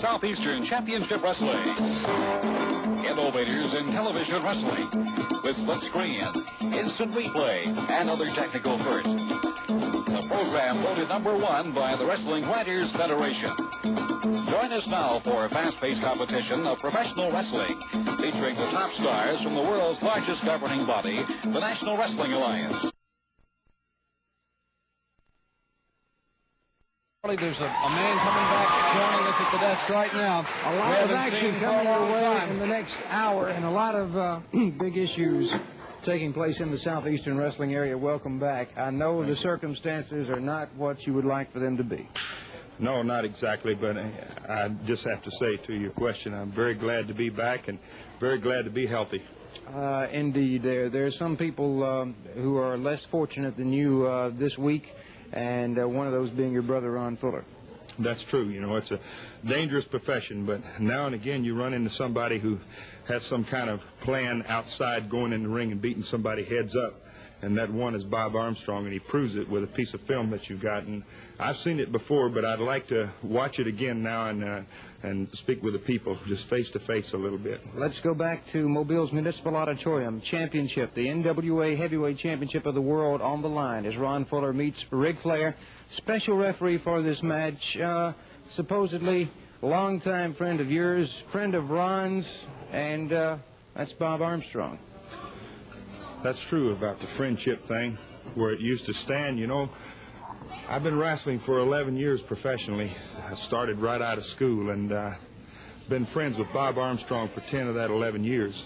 Southeastern Championship Wrestling. Innovators in television wrestling with split screen, instant replay, and other technical firsts. The program voted #1 by the Wrestling Writers Federation. Join us now for a fast-paced competition of professional wrestling featuring the top stars from the world's largest governing body, the National Wrestling Alliance. There's a man coming back joining us at the desk right now. A lot of action coming our way in the next hour, and a lot of big issues taking place in the Southeastern wrestling area. Welcome back. I know the circumstances are not what you would like for them to be. No, not exactly, but I just have to say to your question, I'm very glad to be back and very glad to be healthy. Indeed. There's some people who are less fortunate than you this week, and one of those being your brother, Ron Fuller. That's true. You know, it's a dangerous profession, but now and again you run into somebody who has some kind of plan outside going in the ring and beating somebody heads up. And that one is Bob Armstrong, and he proves it with a piece of film that you've got. And I've seen it before, but I'd like to watch it again now and speak with the people just face-to-face a little bit. Let's go back to Mobile's Municipal Auditorium. Championship, the NWA Heavyweight Championship of the World on the line as Ron Fuller meets Ric Flair. Special referee for this match, supposedly longtime friend of yours, friend of Ron's, and that's Bob Armstrong. That's true about the friendship thing, where it used to stand. You know, I've been wrestling for 11 years professionally. I started right out of school, and been friends with Bob Armstrong for 10 of that 11 years.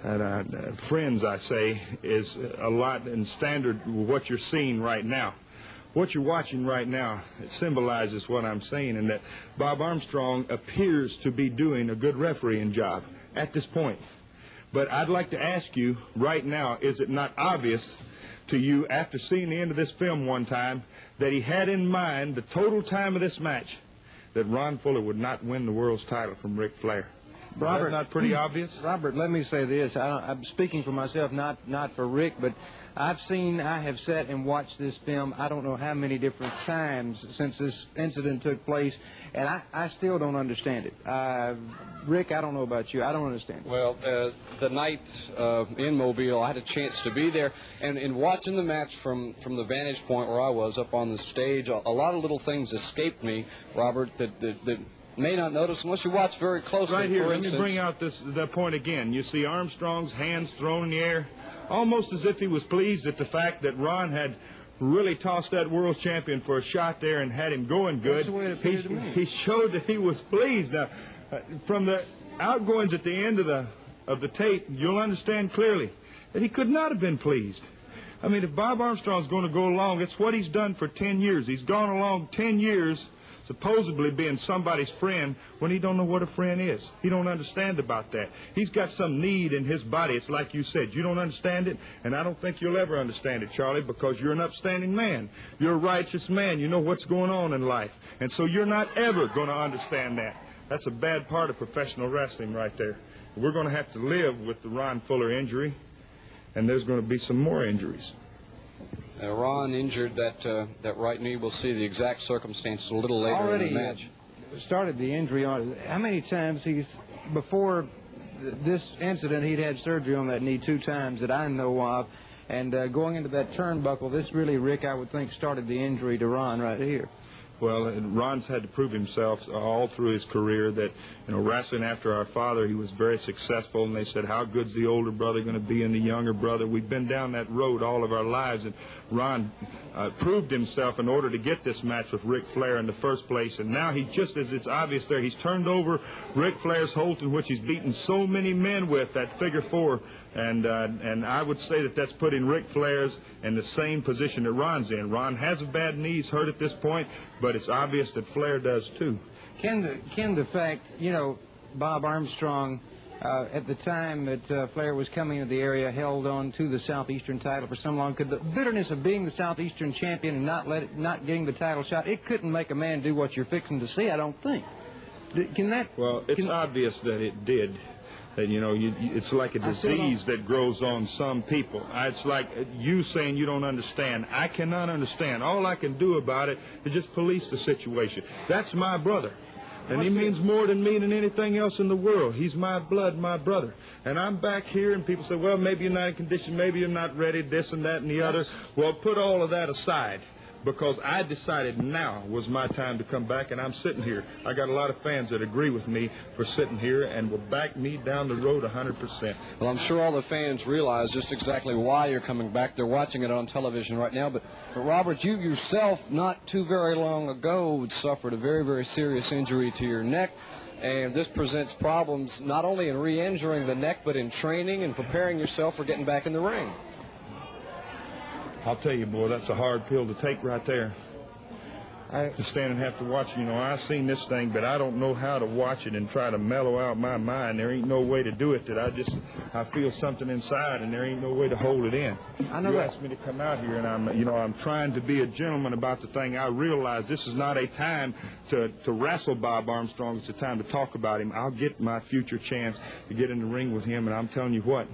And friends, I say, is a lot in standard with what you're seeing right now. What you're watching right now, it symbolizes what I'm saying, and that Bob Armstrong appears to be doing a good refereeing job at this point. But I'd like to ask you right now, is it not obvious to you, after seeing the end of this film one time, that he had in mind the total time of this match, that Ron Fuller would not win the world's title from Ric Flair? Robert, is that not pretty obvious? Robert, let me say this. I'm speaking for myself, not for Rick, but I have sat and watched this film I don't know how many different times since this incident took place, and I still don't understand it. Rick, I don't know about you. I don't understand it. Well, the night in Mobile, I had a chance to be there, and in watching the match from the vantage point where I was up on the stage, a lot of little things escaped me, Robert, that may not notice unless you watch very closely. Right here, for let instance, me bring out that point again. You see Armstrong's hands thrown in the air, almost as if he was pleased at the fact that Ron had really tossed that world champion for a shot there and had him going good. That's the way it appeared to me. He showed that he was pleased. Now, from the outgoings at the end of the tape, you'll understand clearly that he could not have been pleased. I mean, if Bob Armstrong's going to go along, it's what he's done for 10 years. He's gone along 10 years supposedly being somebody's friend when he don't know what a friend is. He don't understand about that. He's got some need in his body. It's like you said. You don't understand it, and I don't think you'll ever understand it, Charlie, because you're an upstanding man. You're a righteous man. You know what's going on in life, and so you're not ever going to understand that. That's a bad part of professional wrestling right there. We're going to have to live with the Ron Fuller injury, and there's going to be some more injuries. Ron injured that right knee. We'll see the exact circumstances a little later in the match. Started the injury on. How many times before this incident, he'd had surgery on that knee 2 times that I know of, and going into that turnbuckle, this really, Rick, I would think, started the injury to Ron right here. Well, Ron's had to prove himself all through his career that, you know, wrestling after our father, he was very successful, and they said, how good's the older brother going to be in the younger brother? We've been down that road all of our lives, and Ron proved himself in order to get this match with Ric Flair in the first place, and now he just, as it's obvious there, he's turned over Ric Flair's hold, in which he's beaten so many men with, that figure 4, and I would say that that's putting Ric Flair's in the same position that Ron's in. Ron has a bad knee, he's hurt at this point, but it's obvious that Flair does too. Can the fact, you know, Bob Armstrong, at the time that Flair was coming into the area, held on to the Southeastern title for so long, could the bitterness of being the Southeastern champion and not getting the title shot, it couldn't make a man do what you're fixing to see, I don't think. Can that... Well, it's obvious that it did. That, you know, it's like a disease that grows on some people. It's like you saying you don't understand. I cannot understand. All I can do about it is just police the situation. That's my brother. And he means more to me than anything else in the world. He's my blood, my brother. And I'm back here, and people say, well, maybe you're not in condition, maybe you're not ready, this and that and the other. Well, put all of that aside, because I decided now was my time to come back, and I'm sitting here. I got a lot of fans that agree with me for sitting here and will back me down the road 100%. Well, I'm sure all the fans realize just exactly why you're coming back. They're watching it on television right now. But Robert, you yourself, not too very long ago, suffered a very, very serious injury to your neck. And this presents problems not only in re-injuring the neck, but in training and preparing yourself for getting back in the ring. I'll tell you, boy, that's a hard pill to take right there. To stand and have to watch, you know, I've seen this thing, but I don't know how to watch it and try to mellow out my mind. There ain't no way to do it that I feel something inside, and there ain't no way to hold it in. I know you that. asked me to come out here, and I'm trying to be a gentleman about the thing. I realize this is not a time to wrestle Bob Armstrong. It's a time to talk about him. I'll get my future chance to get in the ring with him, and I'm telling you what,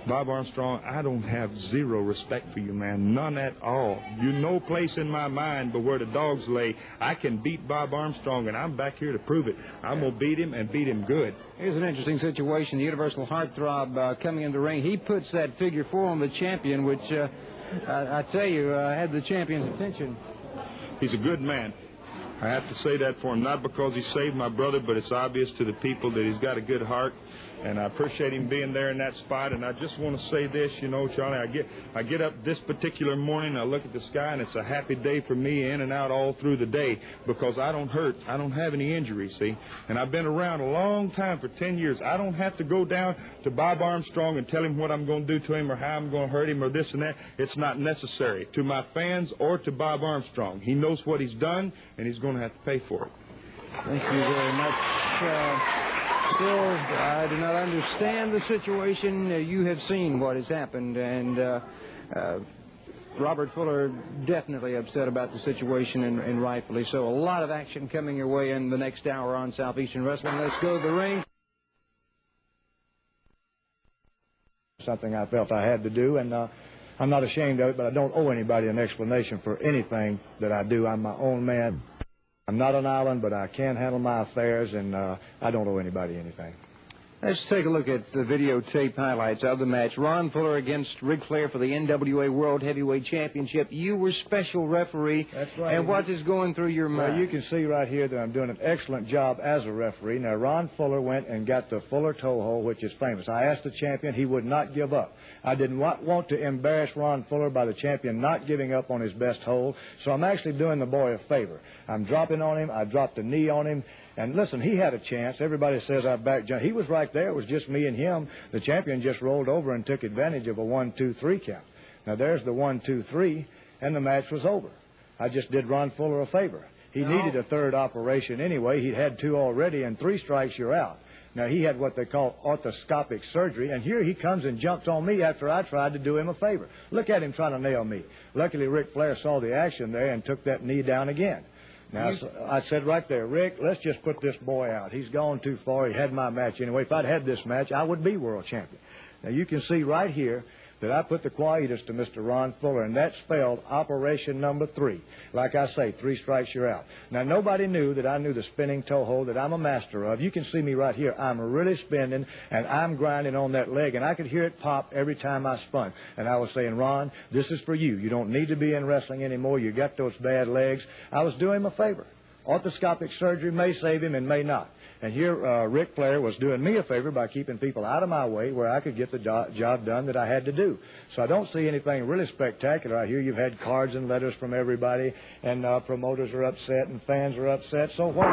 Bob Armstrong, I don't have zero respect for you, man. None at all. You no place in my mind but where the dogs lay. I can beat Bob Armstrong, and I'm back here to prove it. I'm going to beat him and beat him good. Here's an interesting situation. The Universal Heartthrob coming in the ring. He puts that figure 4 on the champion, which, I tell you, had the champion's attention. He's a good man. I have to say that for him, not because he saved my brother, but it's obvious to the people that he's got a good heart. And I appreciate him being there in that spot. And I just want to say this, you know, Charlie, I get up this particular morning, I look at the sky, and it's a happy day for me in and out all through the day because I don't hurt. I don't have any injuries, see. And I've been around a long time, for 10 years. I don't have to go down to Bob Armstrong and tell him what I'm going to do to him or how I'm going to hurt him or this and that. It's not necessary to my fans or to Bob Armstrong. He knows what he's done, and he's going to have to pay for it. Thank you very much. Still, I do not understand the situation. You have seen what has happened, and Robert Fuller definitely upset about the situation, and rightfully so. A lot of action coming your way in the next hour on Southeastern Wrestling. Let's go to the ring. Something I felt I had to do, and I'm not ashamed of it, but I don't owe anybody an explanation for anything that I do. I'm my own man. I'm not an island, but I can handle my affairs, and I don't owe anybody anything. Let's take a look at the videotape highlights of the match. Ron Fuller against Ric Flair for the NWA World Heavyweight Championship. You were special referee. That's right. And what is going through your mind? Well, you can see right here that I'm doing an excellent job as a referee. Now, Ron Fuller went and got the Fuller toe hold, which is famous. I asked the champion. He would not give up. I didn't want to embarrass Ron Fuller by the champion not giving up on his best hold, so I'm actually doing the boy a favor. I'm dropping on him. I dropped a knee on him. And listen, he had a chance. Everybody says I backed John. He was right there. It was just me and him. The champion just rolled over and took advantage of a 1-2-3 count. Now, there's the 1-2-3, and the match was over. I just did Ron Fuller a favor. He needed a third operation anyway. He'd had 2 already, and 3 strikes, you're out. Now, he had what they call orthoscopic surgery, and here he comes and jumped on me after I tried to do him a favor. Look at him trying to nail me. Luckily, Ric Flair saw the action there and took that knee down again. Now, I said right there, Rick, let's just put this boy out. He's gone too far. He had my match anyway. If I'd had this match, I would be world champion. Now, you can see right here that I put the quietus to Mr. Ron Fuller, and that spelled operation number 3. Like I say, 3 strikes, you're out. Now, nobody knew that I knew the spinning toe hold that I'm a master of. You can see me right here. I'm really spinning, and I'm grinding on that leg, and I could hear it pop every time I spun. And I was saying, Ron, this is for you. You don't need to be in wrestling anymore. You got those bad legs. I was doing him a favor. Orthoscopic surgery may save him and may not. And here, Ric Flair was doing me a favor by keeping people out of my way where I could get the job done that I had to do. So I don't see anything really spectacular. I hear you've had cards and letters from everybody, and promoters are upset and fans are upset. So what?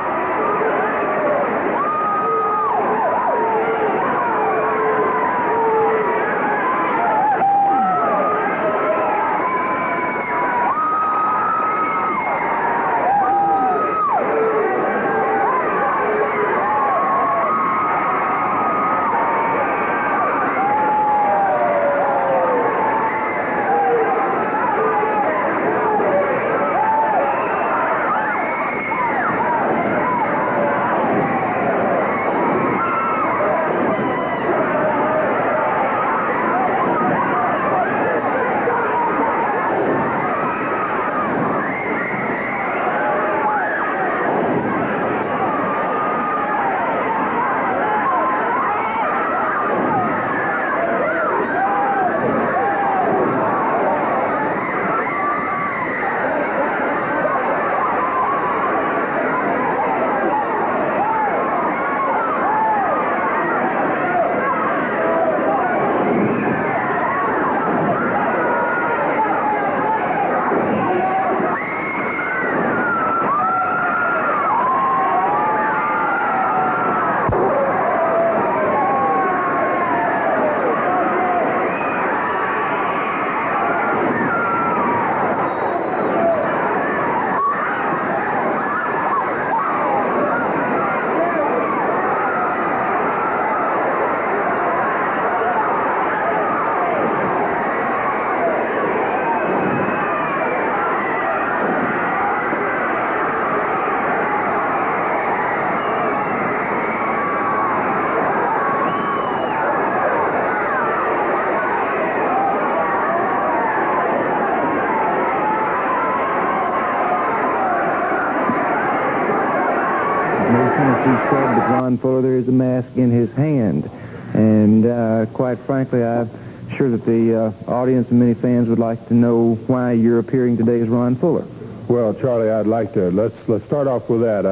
Tennessee Stud, but Ron Fuller, there is a mask in his hand. And quite frankly, I'm sure that the audience and many fans would like to know why you're appearing today as Ron Fuller. Well, Charlie, I'd like to, let's start off with that.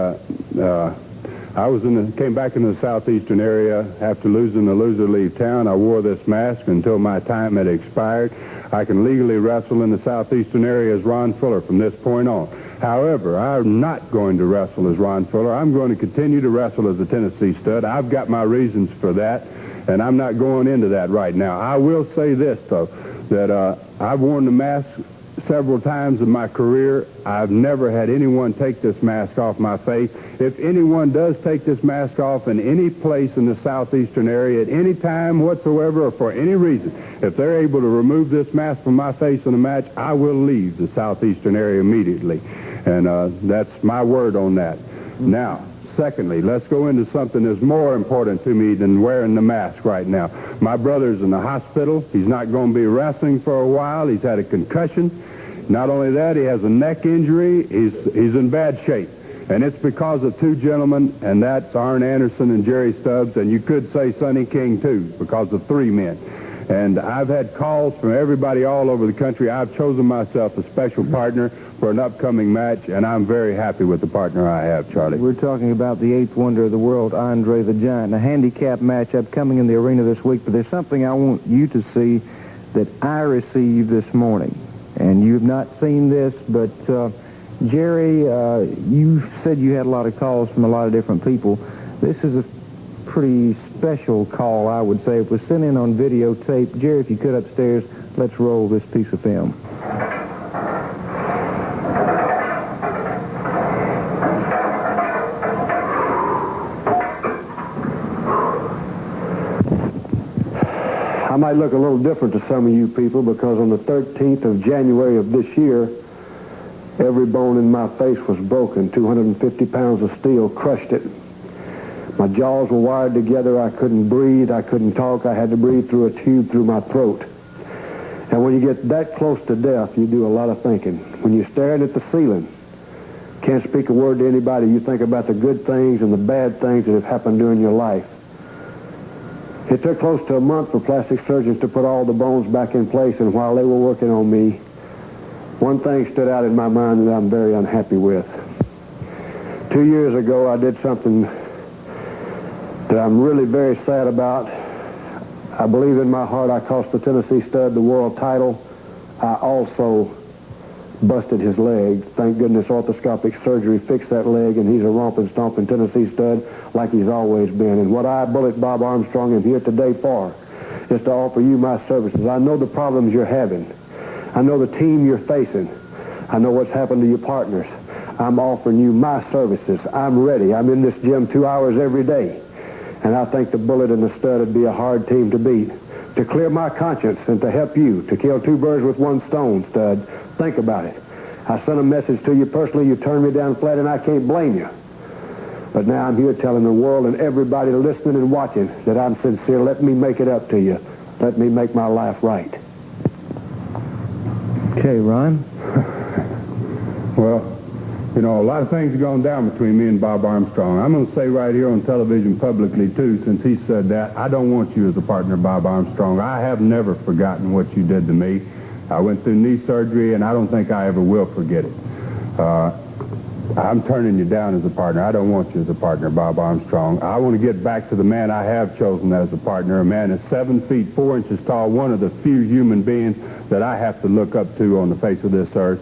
I came back into the southeastern area after losing the loser leave town. I wore this mask until my time had expired. I can legally wrestle in the southeastern area as Ron Fuller from this point on. However, I'm not going to wrestle as Ron Fuller. I'm going to continue to wrestle as a Tennessee Stud. I've got my reasons for that, and I'm not going into that right now. I will say this, though, that I've worn the mask several times in my career. I've never had anyone take this mask off my face. If anyone does take this mask off in any place in the southeastern area at any time whatsoever or for any reason, if they're able to remove this mask from my face in a match, I will leave the southeastern area immediately. And that's my word on that. Now, secondly, let's go into something that's more important to me than wearing the mask right now. My brother's in the hospital. He's not going to be wrestling for a while. He's had a concussion. Not only that, he has a neck injury. He's in bad shape. And it's because of two gentlemen, and that's Arn Anderson and Jerry Stubbs, and you could say Sonny King, too, because of three men. And I've had calls from everybody all over the country. I've chosen myself a special partner for an upcoming match, and I'm very happy with the partner I have, Charlie. We're talking about the eighth wonder of the world, Andre the Giant. A handicap match upcoming in the arena this week, but there's something I want you to see that I received this morning. And you've not seen this, but Jerry, you said you had a lot of calls from a lot of different people. This is a pretty special call, I would say. It was sent in on videotape. Jerry, if you could upstairs, let's roll this piece of film. I might look a little different to some of you people because on the 13th of January of this year, every bone in my face was broken. 250 pounds of steel crushed it. My jaws were wired together. I couldn't breathe. I couldn't talk. I had to breathe through a tube through my throat. And when you get that close to death, you do a lot of thinking. When you're staring at the ceiling, can't speak a word to anybody, you think about the good things and the bad things that have happened during your life. It took close to a month for plastic surgeons to put all the bones back in place, and while they were working on me, one thing stood out in my mind that I'm very unhappy with. 2 years ago, I did something that I'm really very sad about. I believe in my heart I cost the Tennessee Stud the world title. I also busted his leg. Thank goodness orthoscopic surgery fixed that leg, and he's a romping, stomping Tennessee Stud like he's always been. And what I, Bullet Bob Armstrong, am here today for is to offer you my services. I know the problems you're having. I know the team you're facing. I know what's happened to your partners. I'm offering you my services. I'm ready. I'm in this gym 2 hours every day. And I think the Bullet and the Stud would be a hard team to beat. To clear my conscience and to help you, to kill two birds with one stone, Stud. Think about it. I sent a message to you personally. You turned me down flat, and I can't blame you. But now I'm here telling the world and everybody listening and watching that I'm sincere. Let me make it up to you. Let me make my life right. Okay, Ron. Well, you know, a lot of things have gone down between me and Bob Armstrong. I'm going to say right here on television publicly, too, since he said that, I don't want you as a partner, Bob Armstrong. I have never forgotten what you did to me. I went through knee surgery, and I don't think I ever will forget it. I'm turning you down as a partner. I don't want you as a partner, Bob Armstrong. I want to get back to the man I have chosen as a partner, a man that's 7 feet 4 inches tall, one of the few human beings that I have to look up to on the face of this earth.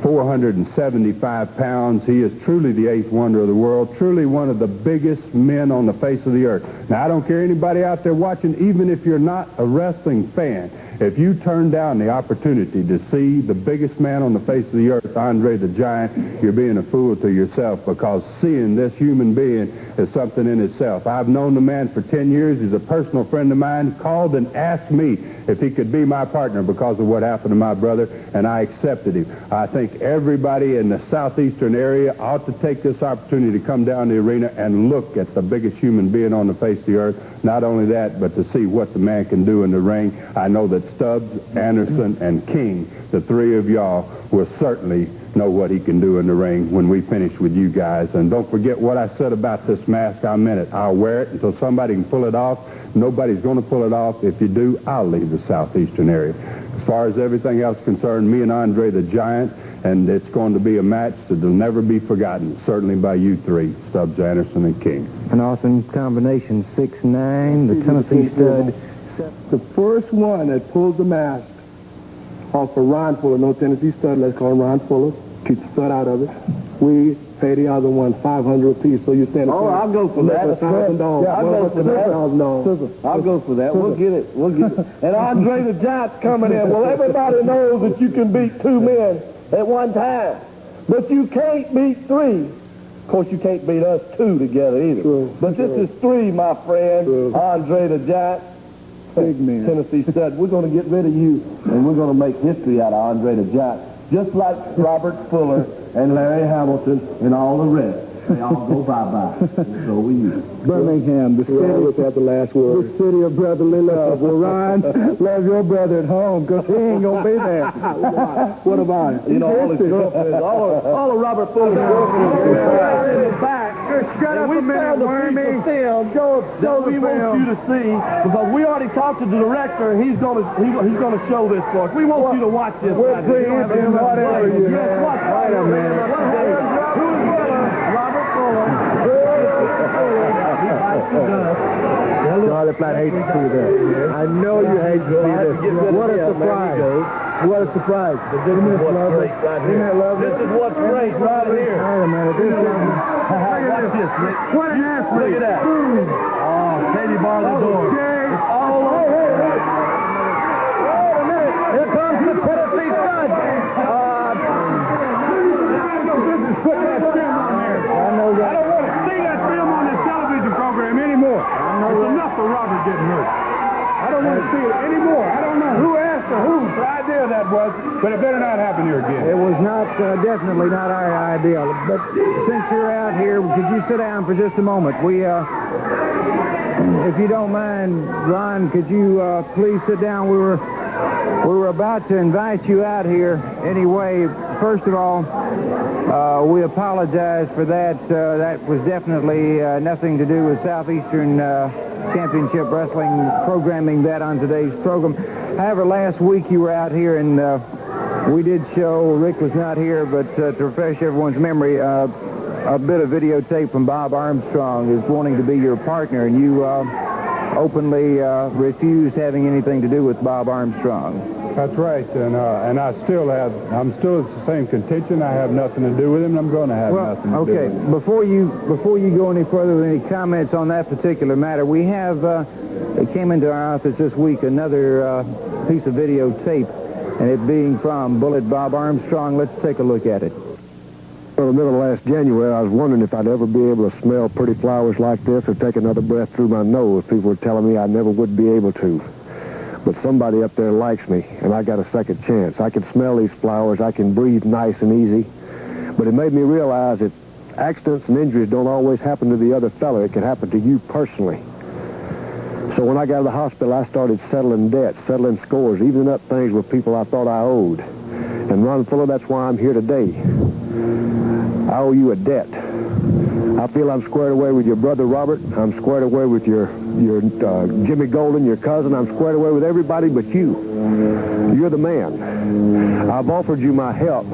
475 pounds. He is truly the eighth wonder of the world, truly one of the biggest men on the face of the earth. Now, I don't care anybody out there watching, even if you're not a wrestling fan, if you turn down the opportunity to see the biggest man on the face of the earth, Andre the Giant, you're being a fool to yourself, because seeing this human being is something in itself. I've known the man for 10 years. He's a personal friend of mine. Called and asked me if he could be my partner because of what happened to my brother, and I accepted him. I think everybody in the southeastern area ought to take this opportunity to come down to the arena and look at the biggest human being on the face of the earth. Not only that, but to see what the man can do in the ring. I know that Stubbs, Anderson, and King, the three of y'all, will certainly know what he can do in the ring when we finish with you guys. And don't forget what I said about this mask. I meant it. I'll wear it until somebody can pull it off. Nobody's going to pull it off. If you do, I'll leave the Southeastern area. As far as everything else concerned, me and Andre the Giant, and it's going to be a match that will never be forgotten, certainly by you three, Stubbs, Anderson, and King. An awesome combination, 6'9", the Tennessee stud. The first one that pulled the mask off of Ron Fuller, no Tennessee stud, let's call him Ron Fuller, keep the stud out of it. We pay the other one $500 apiece, so you stand. Oh, I'll go for that. $1,000. Yeah, I'll go for that. I'll go for that. We'll get it. We'll get it. And Andre the Giant's coming in. Well, everybody knows that you can beat two men at one time, but you can't beat three. Of course, you can't beat us two together either. True. But this is three, my friend. True. Andre the Giant, big man, Tennessee stud. We're going to get rid of you, and we're going to make history out of Andre the Giant, just like Robert Fuller and Larry Hamilton and all the rest. They all go bye-bye. So will you. Birmingham, the city, at the last word. The city of brotherly love. Well, Ryan, love your brother at home, because he ain't going to be there. What about it? You know, all his girlfriends, all of Robert Fuller's girlfriends are in the back. Shut up a minute, Wormy. That we want you to see, because we already talked to the director, and he's going to show this for us. We want you to watch this. We're preempting whatever you have. Yes, watch. Wait a minute. Charlie Platt hates to see that. I know you hate to see this. What a surprise. What a surprise. Isn't this lovely? Isn't that lovely? This is what's great right here. Wait a minute. This is watch this, Rick. What an athlete. Look at that. Oh, Katie barred the door. It's all over. Wait a minute. Here comes the Tennessee stud. Put that film on there. I know that. I don't want to see that film on this television program anymore. It's enough for Robert getting hurt. I don't want to see it anymore. I don't know who asked or whose idea that was, but it better not happen here again. It was not, definitely not our idea. But since you're out here, could you sit down for just a moment? We, if you don't mind, Ron, could you please sit down? We were about to invite you out here anyway. First of all, we apologize for that. That was definitely nothing to do with Southeastern Championship Wrestling programming that on today's program. However, last week you were out here, and we did show, Rick was not here, but to refresh everyone's memory, a bit of videotape from Bob Armstrong is wanting to be your partner, and you openly refused having anything to do with Bob Armstrong. That's right, and I'm still the same contention. I have nothing to do with him, and I'm going to have nothing to do with him. Before you go any further with any comments on that particular matter, we have, it came into our office this week, another piece of videotape, and it being from Bullet Bob Armstrong. Let's take a look at it. In the middle of last January, I was wondering if I'd ever be able to smell pretty flowers like this or take another breath through my nose. People were telling me I never would be able to. But somebody up there likes me, and I got a second chance. I can smell these flowers. I can breathe nice and easy. But it made me realize that accidents and injuries don't always happen to the other fella. It can happen to you personally. So when I got out of the hospital, I started settling debts, settling scores, evening up things with people I thought I owed. And Ron Fuller, that's why I'm here today. I owe you a debt. I feel I'm squared away with your brother Robert. I'm squared away with your Jimmy Golden, your cousin. I'm squared away with everybody but you. You're the man. I've offered you my help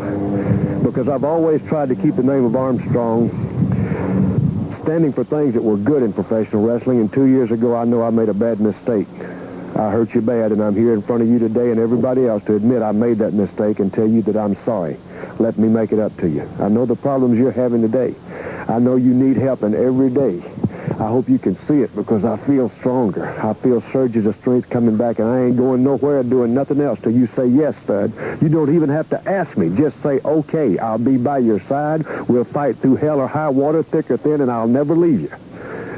because I've always tried to keep the name of Armstrong standing for things that were good in professional wrestling. And 2 years ago, I know I made a bad mistake. I hurt you bad, and I'm here in front of you today and everybody else to admit I made that mistake and tell you that I'm sorry. Let me make it up to you. I know the problems you're having today. I know you need help, and every day I hope you can see it because I feel stronger. I feel surges of strength coming back, and I ain't going nowhere doing nothing else till you say yes, stud. You don't even have to ask me. Just say, okay, I'll be by your side. We'll fight through hell or high water, thick or thin, and I'll never leave you.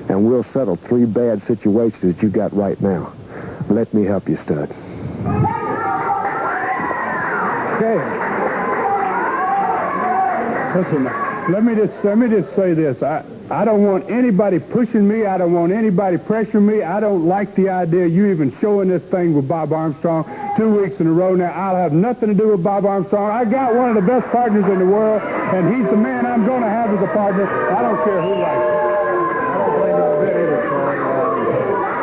And we'll settle 3 bad situations that you got right now. Let me help you, stud. Okay. Listen, let me just say this. I don't want anybody pushing me. I don't want anybody pressuring me. I don't like the idea of you even showing this thing with Bob Armstrong 2 weeks in a row now. I'll have nothing to do with Bob Armstrong. I got one of the best partners in the world, and he's the man I'm going to have as a partner. I don't care who likes it. I don't blame you a bit either,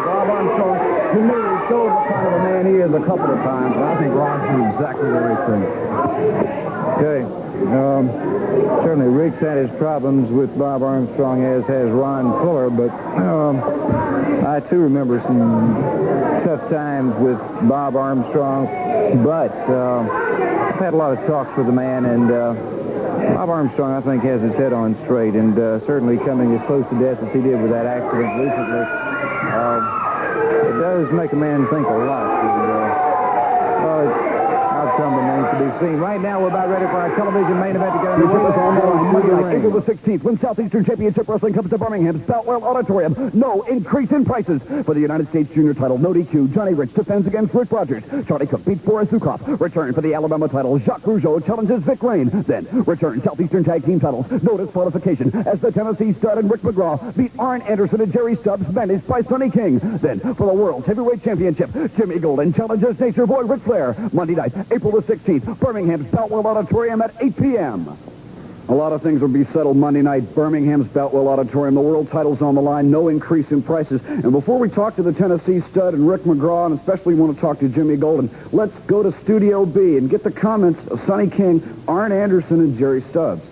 Bob Armstrong, to me, he shows what kind of a man he is a couple of times, and I think Ron's doing exactly the right thing. Okay. Certainly Rick's had his problems with Bob Armstrong, as has Ron Fuller, but I too remember some tough times with Bob Armstrong, but I've had a lot of talks with the man, and Bob Armstrong, I think, has his head on straight, and certainly coming as close to death as he did with that accident recently, it does make a man think a lot. And, outcome remains to be seen. Right now, we're about ready for our television main event to get underway. April the 16th, when Southeastern Championship Wrestling comes to Birmingham's Boutwell Auditorium. No increase in prices for the United States Junior title. No DQ. Johnny Rich defends against Rick Rogers. Charlie Cook beats Boris Zukov. Return for the Alabama title. Jacques Rougeau challenges Vic Rain. Then return Southeastern Tag Team titles. No disqualification as the Tennessee Stud and Rick McGraw beat Arn Anderson and Jerry Stubbs, managed by Sonny King. Then for the World Heavyweight Championship, Jimmy Golden challenges Nature Boy Ric Flair. Monday night, April the 16th, Birmingham's Boutwell Auditorium at 8 p.m. A lot of things will be settled Monday night. Birmingham's Boutwell Auditorium. The world title's on the line. No increase in prices. And before we talk to the Tennessee Stud and Rick McGraw, and especially want to talk to Jimmy Golden, let's go to Studio B and get the comments of Sonny King, Arn Anderson, and Jerry Stubbs.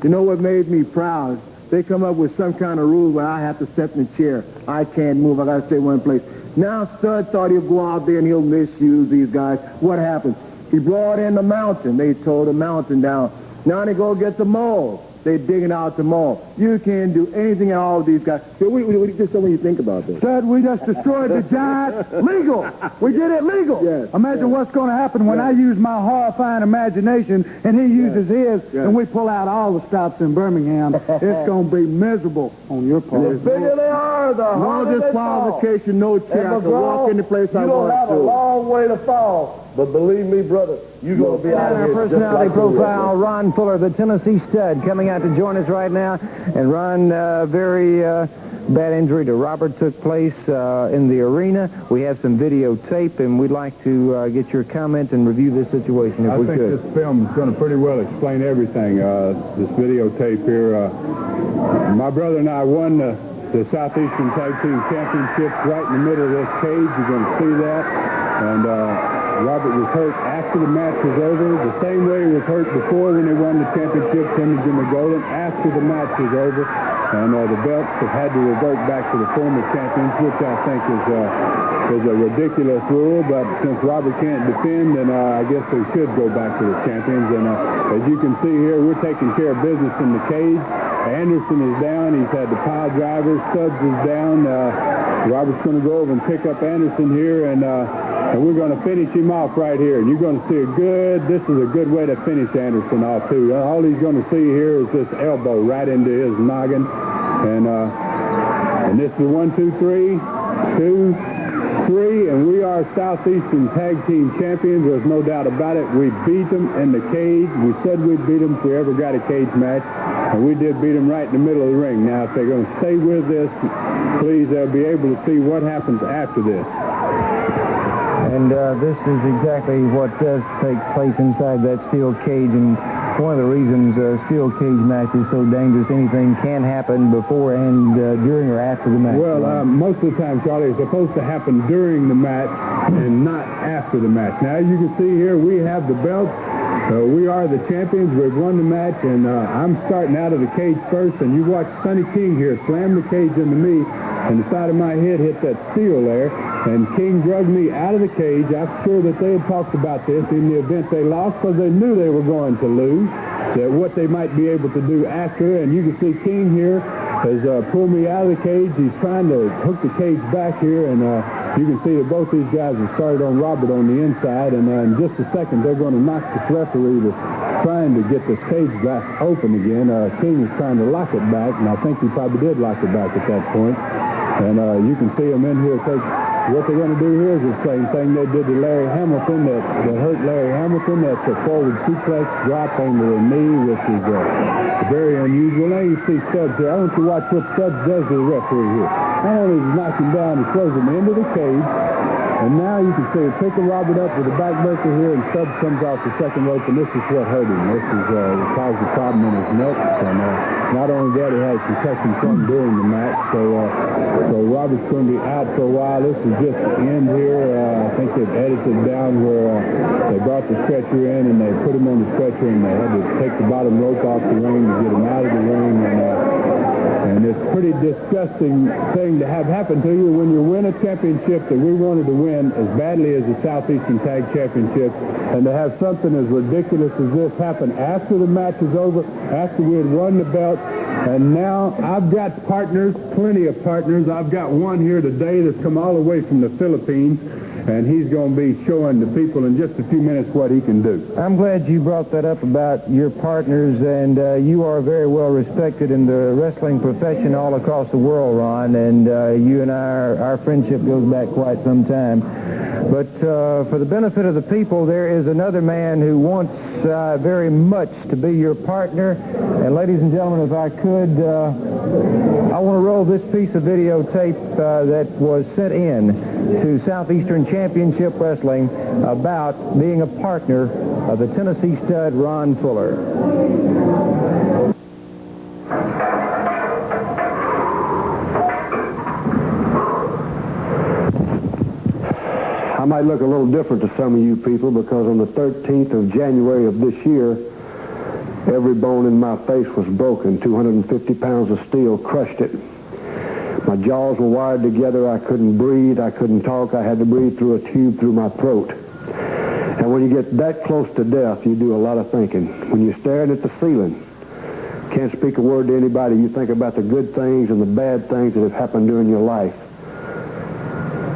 You know what made me proud? They come up with some kind of rule where I have to sit in the chair. I can't move. I got to stay one place. Now Stud thought he'll go out there and he'll misuse these guys. What happened? He brought in the mountain. They tore the mountain down. Now they go get the mole. They're digging out the mole. You can't do anything at all with these guys. So just what you think about this. Stud, we just destroyed the giant. Legal. We did it legal. Yes. Imagine what's going to happen when I use my horrifying imagination and he uses his, and we pull out all the stops in Birmingham. It's going to be miserable on your part. The bigger they are, the harder they fall. No disqualification, no chair. I can walk in the place I want to. You don't have a long way to fall. But believe me, brother, you're going to be out our here. Personality like profile, Ron Fuller, the Tennessee Stud, coming out to join us right now. And Ron, very bad injury to Robert took place in the arena. We have some videotape, and we'd like to get your comment and review this situation if we could. I think this film is going to pretty well explain everything. This videotape here. My brother and I won the Southeastern Tag Team Championships right in the middle of this cage. You're going to see that. And Robert was hurt after the match was over, the same way he was hurt before when they won the championships, him and Jimmy Golden, after the match was over. And the belts have had to revert back to the former champions, which I think is a ridiculous rule. But since Robert can't defend, then I guess they should go back to the champions. And as you can see here, we're taking care of business in the cage. Anderson is down. He's had the pile driver. Stubbs is down. Robert's going to go over and pick up Anderson here, and we're going to finish him off right here. And you're going to see this is a good way to finish Anderson off, too. All he's going to see here is this elbow right into his noggin. And this is 1, 2, 3, 2, 3, and we are Southeastern Tag Team Champions. There's no doubt about it. We beat them in the cage. We said we'd beat them if we ever got a cage match, and we did beat them right in the middle of the ring. Now, if they're going to stay with this, please, they'll be able to see what happens after this. And this is exactly what does take place inside that steel cage. And one of the reasons steel cage match is so dangerous, anything can happen before and during or after the match. Well, most of the time, Charlie, it's supposed to happen during the match and not after the match. Now, as you can see here, we have the belts. We are the champions. We've won the match, and I'm starting out of the cage first. And you watch Sonny King here slam the cage into me, and the side of my head hit that steel there. And King drugged me out of the cage. I'm sure that they had talked about this in the event they lost, because they knew they were going to lose, that what they might be able to do after. And you can see King here has pulled me out of the cage. He's trying to hook the cage back here, and you can see that both these guys have started on Robert on the inside. And in just a second, they're going to knock this referee that's trying to get this cage back open again. King is trying to lock it back, and I think he probably did lock it back at that point. And you can see him in here what they're going to do here is the same thing they did to Larry Hamilton that hurt Larry Hamilton. That's a forward suplex drop onto the knee, which is very unusual. Now you see Stubbs here. I want you to watch what Stubbs does to the referee here. Not only does he knock him down, he throws him into the cage. And now you can see it picking Robert up with the backbreaker here, and Stubbs comes off the second rope, and this is what hurt him. This is caused a problem in his neck. And not only that, he had concussion from during the match. So Robert's going to be out for a while. This is just the end here. I think they've edited down where they brought the stretcher in, and they put him on the stretcher, and they had to take the bottom rope off the ring to get him out of the ring. And it's a pretty disgusting thing to have happen to you when you win a championship that we wanted to win as badly as the Southeastern Tag Championship, and to have something as ridiculous as this happen after the match is over, after we had won the belt. And now I've got partners, plenty of partners. I've got one here today that's come all the way from the Philippines, and he's going to be showing the people in just a few minutes what he can do. I'm glad you brought that up about your partners, and you are very well respected in the wrestling profession all across the world, Ron, and you and our friendship goes back quite some time. But for the benefit of the people, there is another man who wants very much to be your partner. And ladies and gentlemen, if I could, I want to roll this piece of videotape that was sent in to Southeastern Championship Wrestling about being a partner of the Tennessee stud Ron Fuller. I might look a little different to some of you people because on the 13th of January of this year, every bone in my face was broken. 250 pounds of steel crushed it. My jaws were wired together. I couldn't breathe. I couldn't talk. I had to breathe through a tube through my throat. And when you get that close to death, you do a lot of thinking. When you're staring at the ceiling, can't speak a word to anybody, you think about the good things and the bad things that have happened during your life.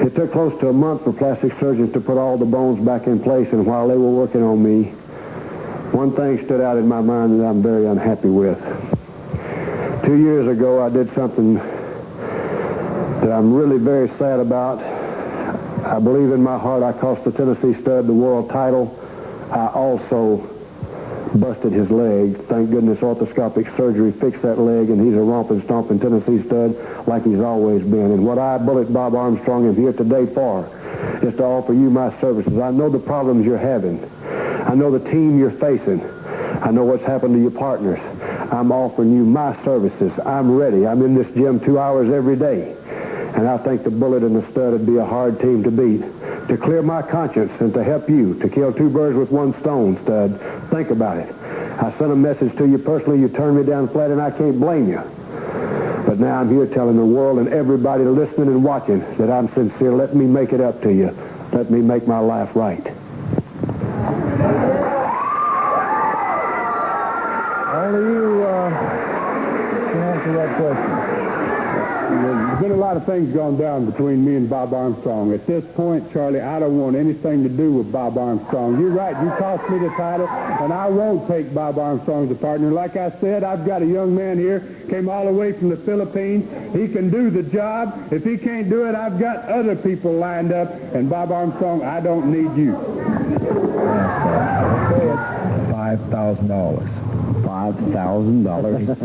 It took close to a month for plastic surgeons to put all the bones back in place, and while they were working on me, one thing stood out in my mind that I'm very unhappy with. 2 years ago, I did something that I'm really very sad about. I believe in my heart I cost the Tennessee stud the world title. I also busted his leg. Thank goodness orthoscopic surgery fixed that leg, and he's a romping, stomping Tennessee stud like he's always been. And what I, Bullet Bob Armstrong, am here today for is to offer you my services. I know the problems you're having. I know the team you're facing. I know what's happened to your partners. I'm offering you my services. I'm ready. I'm in this gym 2 hours every day. And I think the Bullet and the Stud would be a hard team to beat. To clear my conscience and to help you, to kill two birds with one stone, Stud. Think about it. I sent a message to you personally. You turned me down flat, and I can't blame you. But now I'm here telling the world and everybody listening and watching that I'm sincere. Let me make it up to you. Let me make my life right. Only you can answer that question. There's been a lot of things going down between me and Bob Armstrong. At this point, Charlie, I don't want anything to do with Bob Armstrong. You're right. You cost me the title, and I won't take Bob Armstrong as a partner. Like I said, I've got a young man here, came all the way from the Philippines. He can do the job. If he can't do it, I've got other people lined up. And Bob Armstrong, I don't need you. $5,000. $5,000.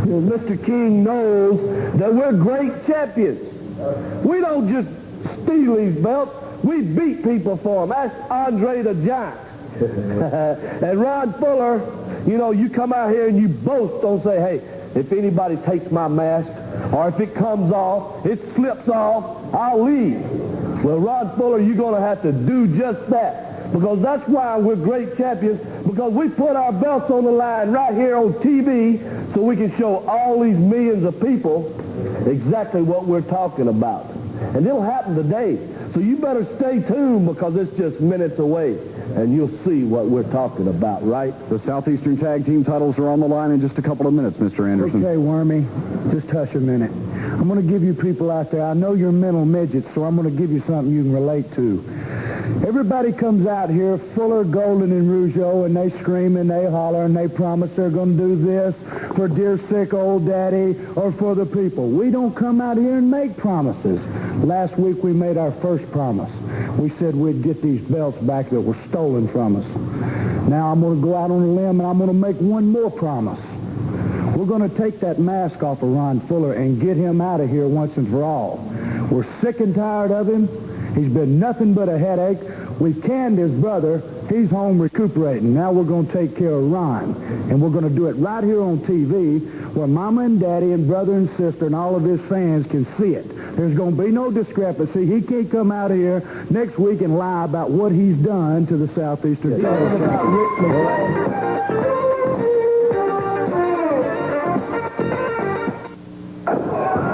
Mr. King knows that we're great champions. We don't just steal these belts. We beat people for them. That's Andre the Giant. And Ron Fuller, you know, you come out here and you boast. Don't say, hey, if anybody takes my mask or if it comes off, it slips off, I'll leave. Well, Ron Fuller, you're going to have to do just that. Because that's why we're great champions, because we put our belts on the line right here on TV so we can show all these millions of people exactly what we're talking about. And it'll happen today. So you better stay tuned because it's just minutes away, and you'll see what we're talking about, right? The Southeastern Tag Team titles are on the line in just a couple of minutes, Mr. Anderson. Okay, Wormy, just hush a minute. I'm going to give you people out there, I know you're mental midgets, so I'm going to give you something you can relate to. Everybody comes out here, Fuller, Golden, and Rougeau, and they scream and they holler and they promise they're going to do this for dear sick old daddy or for the people. We don't come out here and make promises. Last week we made our first promise. We said we'd get these belts back that were stolen from us. Now I'm going to go out on a limb and I'm going to make one more promise. We're going to take that mask off of Ron Fuller and get him out of here once and for all. We're sick and tired of him. He's been nothing but a headache. We've canned his brother. He's home recuperating. Now we're going to take care of Ron. And we're going to do it right here on TV where Mama and Daddy and brother and sister and all of his fans can see it. There's going to be no discrepancy. He can't come out here next week and lie about what he's done to the Southeastern Championship.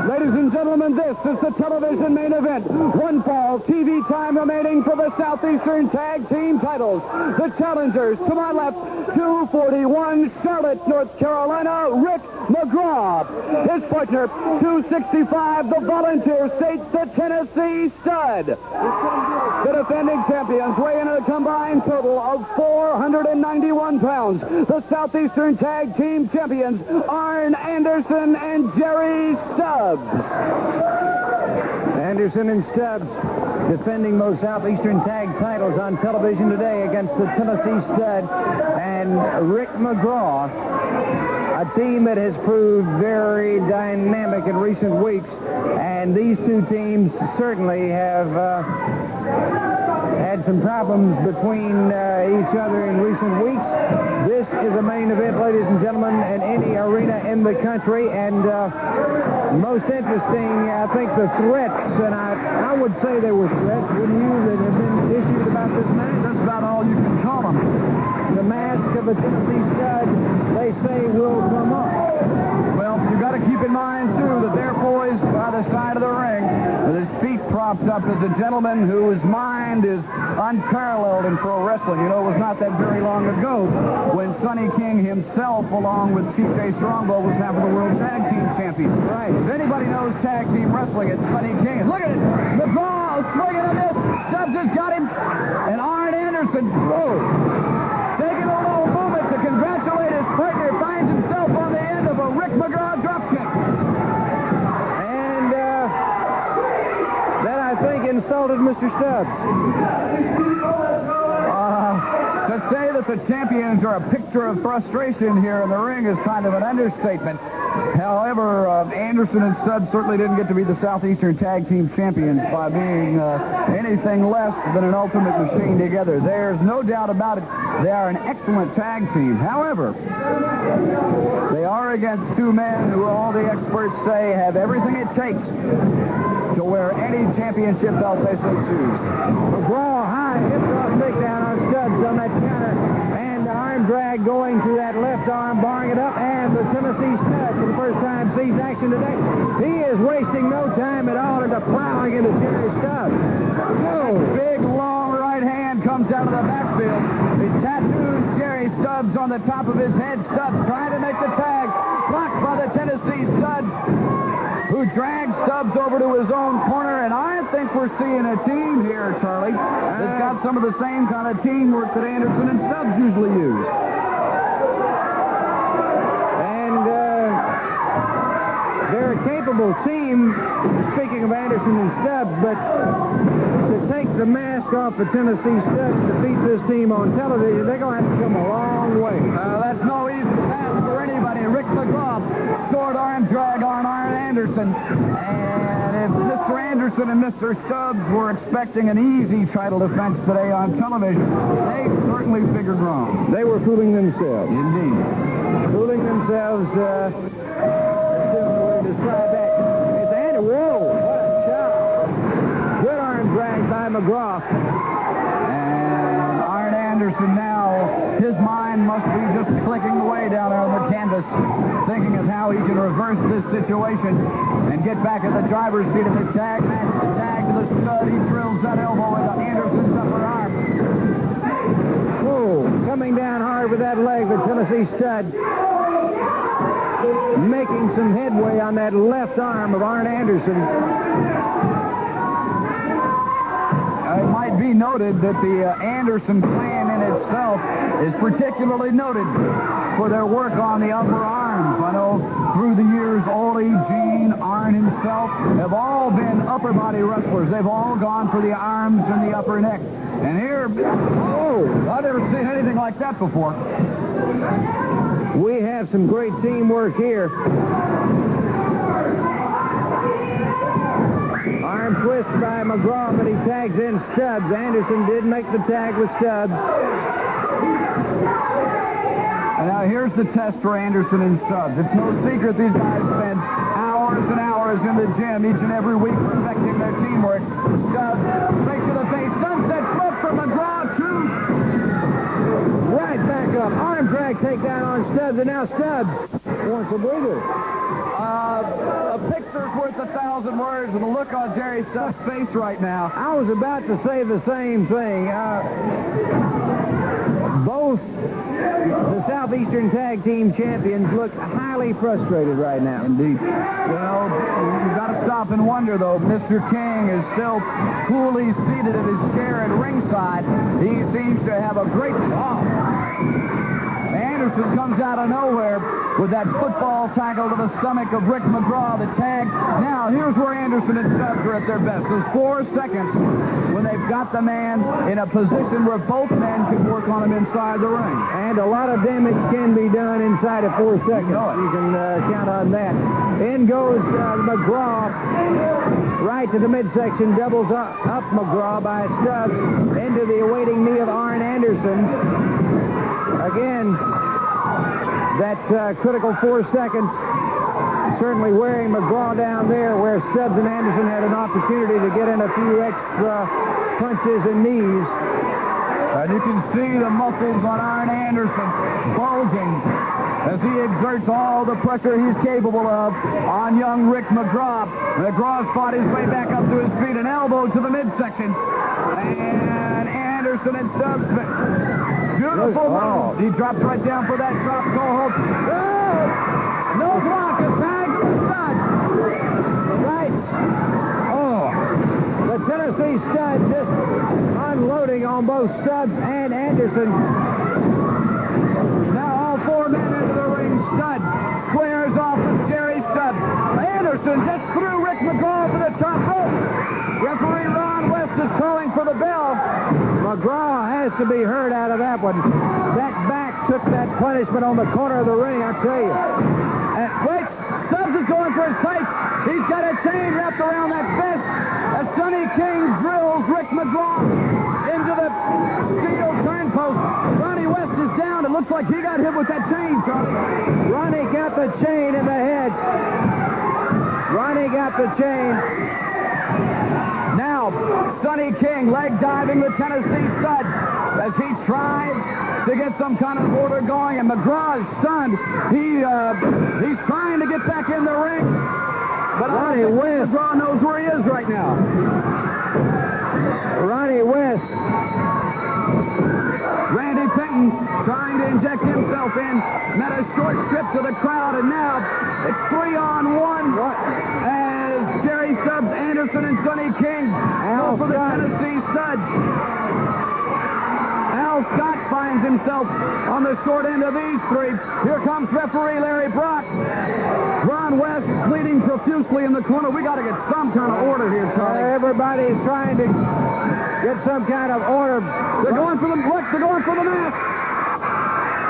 Ladies and gentlemen, this is the television main event. One fall TV time remaining for the Southeastern Tag Team titles. The challengers to my left, 241, Charlotte, North Carolina, Rick McGraw. His partner, 265, the Volunteer State, the Tennessee Stud. The defending champions weigh in a combined total of 491 pounds. The Southeastern Tag Team champions, Arn Anderson and Jerry Stubbs. Anderson and Stubbs defending those Southeastern Tag titles on television today against the Tennessee Stud and Rick McGraw, a team that has proved very dynamic in recent weeks, and these two teams certainly have had some problems between each other in recent weeks. This is a main event, ladies and gentlemen, in any arena in the country, and most interesting, I think, the threats, and I would say they were threats, wouldn't you, that have been issued about this match? That's about all you can call them. The mask of the Tennessee Stud, they say, will come up. Well, you got to keep in mind, too, that they're poised by the side of the ring with his feet propped up as a gentleman whose mind is unparalleled in pro wrestling. You know, it was not that very long ago when Sonny King himself, along with Chief J. Strongbow, was half of the World Tag Team Champion. Right. If anybody knows tag team wrestling, it's Sonny King. Look at it! McGraw swinging on this. Stubbs has got him. And Arn Anderson, taking a little moment to congratulate his partner, finds himself on the end of a Rick McGraw dropkick. And that, I think, insulted Mr. Stubbs. To say that the champions are a picture of frustration here in the ring is kind of an understatement. However, Anderson and Stubbs certainly didn't get to be the Southeastern Tag Team champions by being anything less than an ultimate machine together. There's no doubt about it. They are an excellent tag team. However, they are against two men who all the experts say have everything it takes to wear any championship belt they so choose. McGraw high, hip toss takedown on Stubbs on that counter, and the arm drag going to that left arm, barring it up, and the Tennessee Stud for the first time sees action today. He is wasting no time at all into plowing into Jerry Stubbs. Oh, big, long right hand comes out of the backfield. It tattoos Jerry Stubbs on the top of his head. Stubbs trying to make the tag, blocked by the Tennessee Stud, who drags Stubbs over to his own corner, and I think we're seeing a team here, Charlie, that's got some of the same kind of teamwork that Anderson and Stubbs usually use. And they're a capable team, speaking of Anderson and Stubbs, but to take the mask off of Tennessee Stubbs to beat this team on television, they're going to have to come a long way. That's no easy task for anybody. Rick McGraw, sword arm drag on Arn Anderson. And if Mr. Anderson and Mr. Stubbs were expecting an easy title defense today on television, they certainly figured wrong. They were fooling themselves. Indeed. Fooling themselves. That's the only way to describe that. It's Andy. Whoa, what a shot. Good arm drag by McGraw. And Arn Anderson now, his mind must be just clicking away down there on the canvas, thinking of how he can reverse this situation and get back in the driver's seat of the tag match. The tag to the Stud. He drills that elbow into Anderson's upper arm. Whoa, coming down hard with that leg, the Tennessee Stud. Making some headway on that left arm of Arn Anderson. it might be noted that the Anderson clan in itself is particularly noted for their work on the upper arms. I know through the years, Ole, Gene, Arn himself have all been upper body wrestlers. They've all gone for the arms and the upper neck. And here, oh, I've never seen anything like that before. We have some great teamwork here. Arm twist by McGraw, but he tags in Stubbs. Anderson did make the tag with Stubbs. And now here's the test for Anderson and Stubbs. It's no secret these guys spend hours and hours in the gym each and every week perfecting their teamwork. Stubbs straight to the face. Sunset flip from McGraw, two. Right back up. Arm drag takedown on Stubbs, and now Stubbs wants a breather. A picture's worth 1,000 words, and the look on Jerry Stubbs' face right now. I was about to say the same thing. Both the Southeastern Tag Team champions look highly frustrated right now. Indeed. Well, you've got to stop and wonder, though. Mr. King is still coolly seated in his chair at ringside. He seems to have a great... Anderson comes out of nowhere with that football tackle to the stomach of Rick McGraw, the tag. Now, here's where Anderson and Stubbs are at their best. Those 4 seconds when they've got the man in a position where both men can work on him inside the ring. And a lot of damage can be done inside of 4 seconds. You can count on that. In goes McGraw right to the midsection, doubles up McGraw by Stubbs into the awaiting knee of Arn Anderson. Again, that critical 4 seconds certainly wearing McGraw down there where Stubbs and Anderson had an opportunity to get in a few extra punches and knees. And you can see the muscles on Arn Anderson bulging as he exerts all the pressure he's capable of on young Rick McGraw. McGraw's fought his way back up to his feet, an elbow to the midsection. And Anderson and Stubbs... Beautiful move. He drops right down for that drop toe hold. Oh! No block. A tag from Stubbs. Right. Oh. The Tennessee Stud just unloading on both Stubbs and Anderson. Now all 4 men into the ring. Stud squares off with Jerry Stubbs. Anderson just threw Rick McGraw for the top rope. Referee Ron West is calling for the bell. McGraw has to be hurt out of that one. That back took that punishment on the corner of the ring, I tell you. Wait, Stubbs is going for his tights. He's got a chain wrapped around that fist. As Sonny King drills Rick McGraw into the steel turnpost. Ronnie West is down. It looks like he got hit with that chain, Charlie. Ronnie got the chain in the head. Ronnie got the chain. Now, Sonny King leg diving the Tennessee Stud as he tries to get some kind of order going, and McGraw is stunned. He's trying to get back in the ring, but Ronnie West. McGraw knows where he is right now. Ronnie West. Randy Penton trying to inject himself in, met a short strip to the crowd, and now it's 3-on-1 as Jerry Stubbs, Anderson, and Sonny King go for the Tennessee Stud. Al Scott finds himself on the short end of these 3. Here comes referee Larry Brock. Ron West bleeding profusely in the corner. We got to get some kind of order here, Charlie. Everybody's trying to get some kind of order. They're going for the look. They're going for the mask.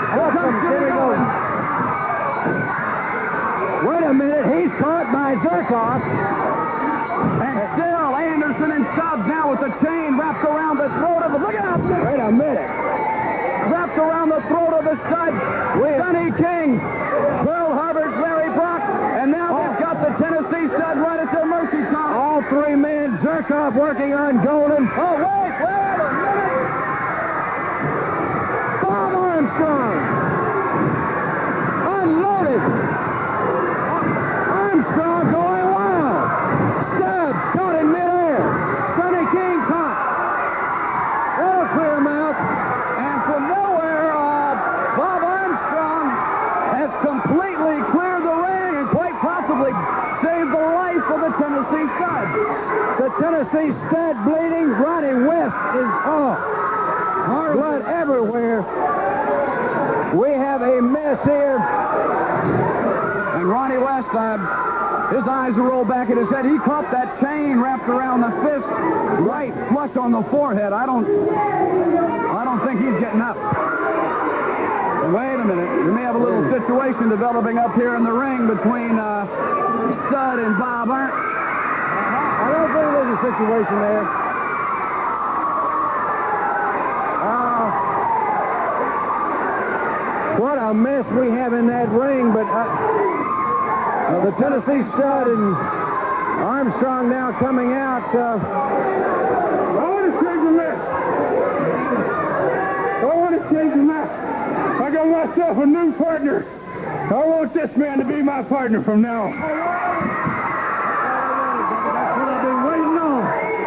Here we go. Wait a minute. He's caught by Zerkoff. And still Anderson and Stubbs now with the chain wrapped around the throat of the... Look out! Wait a minute. Wrapped around the throat of the Stud. Sonny King. Pearl Harbor's Larry Brock. And now they've got the Tennessee Stud right at their mercy, Tom. All 3 men. Zerkoff working on Golden. Oh, wait a minute. Bob Armstrong. Unloaded. Armstrong going wild. Stubbs caught in midair. Sonny King caught. That'll clear him out. And from nowhere, Bob Armstrong has completely cleared the ring and quite possibly saved the life of the the Tennessee Stud. The Tennessee Stud bleeding. Ronnie West is off. Blood everywhere. We have a mess here. And Ronnie West, his eyes are rolled back in his head. He caught that chain wrapped around the fist right flush on the forehead. I don't think he's getting up. Wait a minute. We may have a little situation developing up here in the ring between Stud and Bob Arn. I don't think there's a situation there. What a mess we have in that ring, but the Tennessee Stud and Armstrong now coming out. I want to change the match. I got myself a new partner. I want this man to be my partner from now on. That's what I've been waiting on.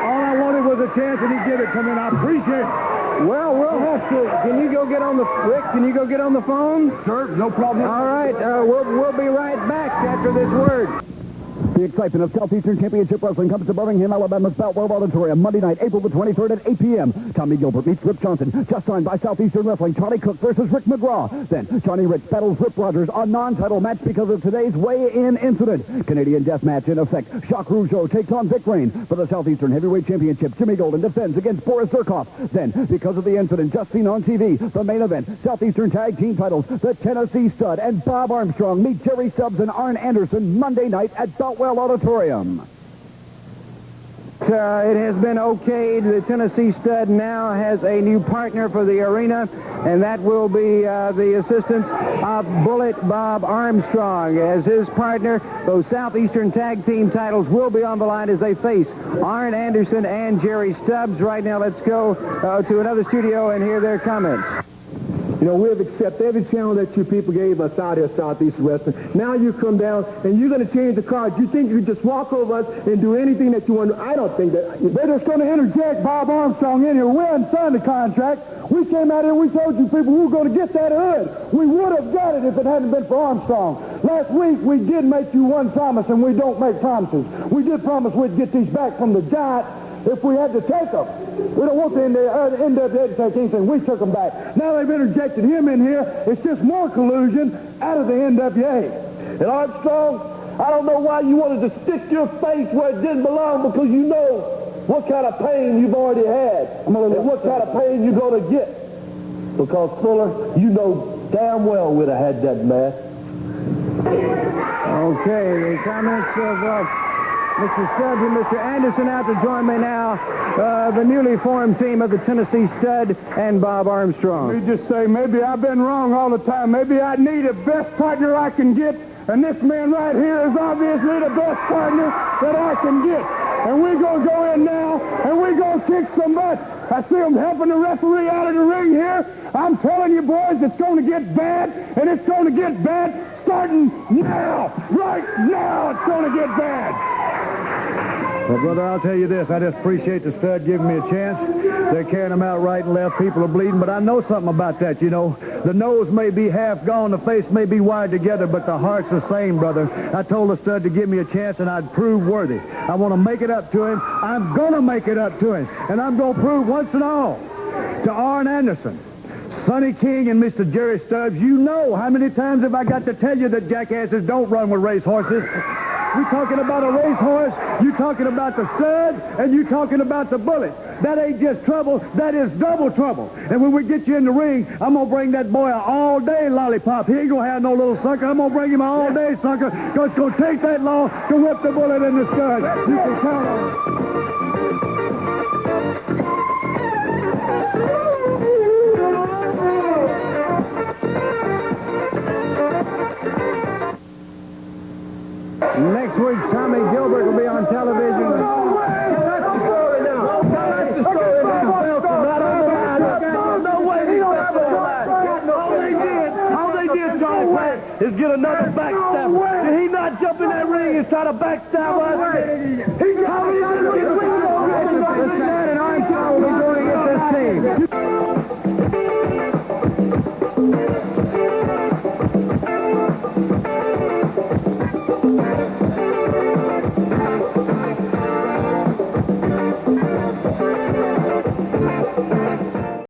All I wanted was a chance, and he gave it to me, and I appreciate it. Well, we'll have to. Can you go get on the Rick? Can you go get on the phone? Sure, no problem. All right, we'll be right back after this word. The excitement of Southeastern Championship Wrestling comes to Birmingham, Alabama's Boutwell Auditorium, Monday night, April the 23rd at 8 p.m. Tommy Gilbert meets Rip Johnson, just signed by Southeastern Wrestling. Charlie Cook versus Rick McGraw. Then Johnny Rich battles Rip Rogers, a non-title match because of today's weigh-in incident. Canadian death match in effect. Jacques Rougeau takes on Vic Rain for the Southeastern Heavyweight Championship. Jimmy Golden defends against Boris Zirkov. Then, because of the incident just seen on TV, the main event, Southeastern Tag Team titles, the Tennessee Stud and Bob Armstrong meet Jerry Stubbs and Arn Anderson Monday night at Boutwell Auditorium. It has been okayed. The Tennessee Stud now has a new partner for the arena, and that will be the assistant of Bullet Bob Armstrong as his partner. Those Southeastern Tag Team titles will be on the line as they face Arn Anderson and Jerry Stubbs. Right now, let's go to another studio and hear their comments. You know, we've accepted every channel that you people gave us out here at Southeast Wrestling. Now you come down and you're going to change the cards. You think you can just walk over us and do anything that you want? I don't think that. They're just going to interject Bob Armstrong in here. We hadn't signed the contract. We came out here and we told you people we were going to get that hood. We would have got it if it hadn't been for Armstrong. Last week we did make you one promise, and we don't make promises. We did promise we'd get these back from the Giant if we had to take them. We don't want the NWA to take anything. We took them back. Now they've interjected him in here. It's just more collusion out of the NWA. And Armstrong, I don't know why you wanted to stick your face where it didn't belong, because you know what kind of pain you've already had and what kind of pain you're going to get. Because, Fuller, you know damn well we'd have had that match. Okay, the comments of Mr. Stubbs and Mr. Anderson out to join me now. The newly formed team of the Tennessee Stud and Bob Armstrong. Let me just say, maybe I've been wrong all the time. Maybe I need a best partner I can get, and this man right here is obviously the best partner that I can get. And we're going to go in now, and we're going to kick some butt. I see him helping the referee out of the ring here. I'm telling you, boys, it's going to get bad, and it's going to get bad starting now. Right now, it's going to get bad. Well, brother, I'll tell you this. I just appreciate the Stud giving me a chance. They're carrying them out right and left. People are bleeding, but I know something about that, you know. The nose may be half gone, the face may be wired together, but the heart's the same, brother. I told the Stud to give me a chance, and I'd prove worthy. I want to make it up to him. I'm going to make it up to him, and I'm going to prove once and all to Arn Anderson, Sonny King, and Mr. Jerry Stubbs. You know how many times have I got to tell you that jackasses don't run with racehorses? We talking about a racehorse, you talking about the Stud, and you talking about the Bullet. That ain't just trouble, that is double trouble. And when we get you in the ring, I'm going to bring that boy an all-day lollipop. He ain't going to have no little sucker. I'm going to bring him an all-day sucker, because it's going to take that long to whip the Bullet in the Stud. You can count on it. Next week, Tommy Gilbert will be on television. Is get another backstabber. Did he not jump in that ring and try to backstab us?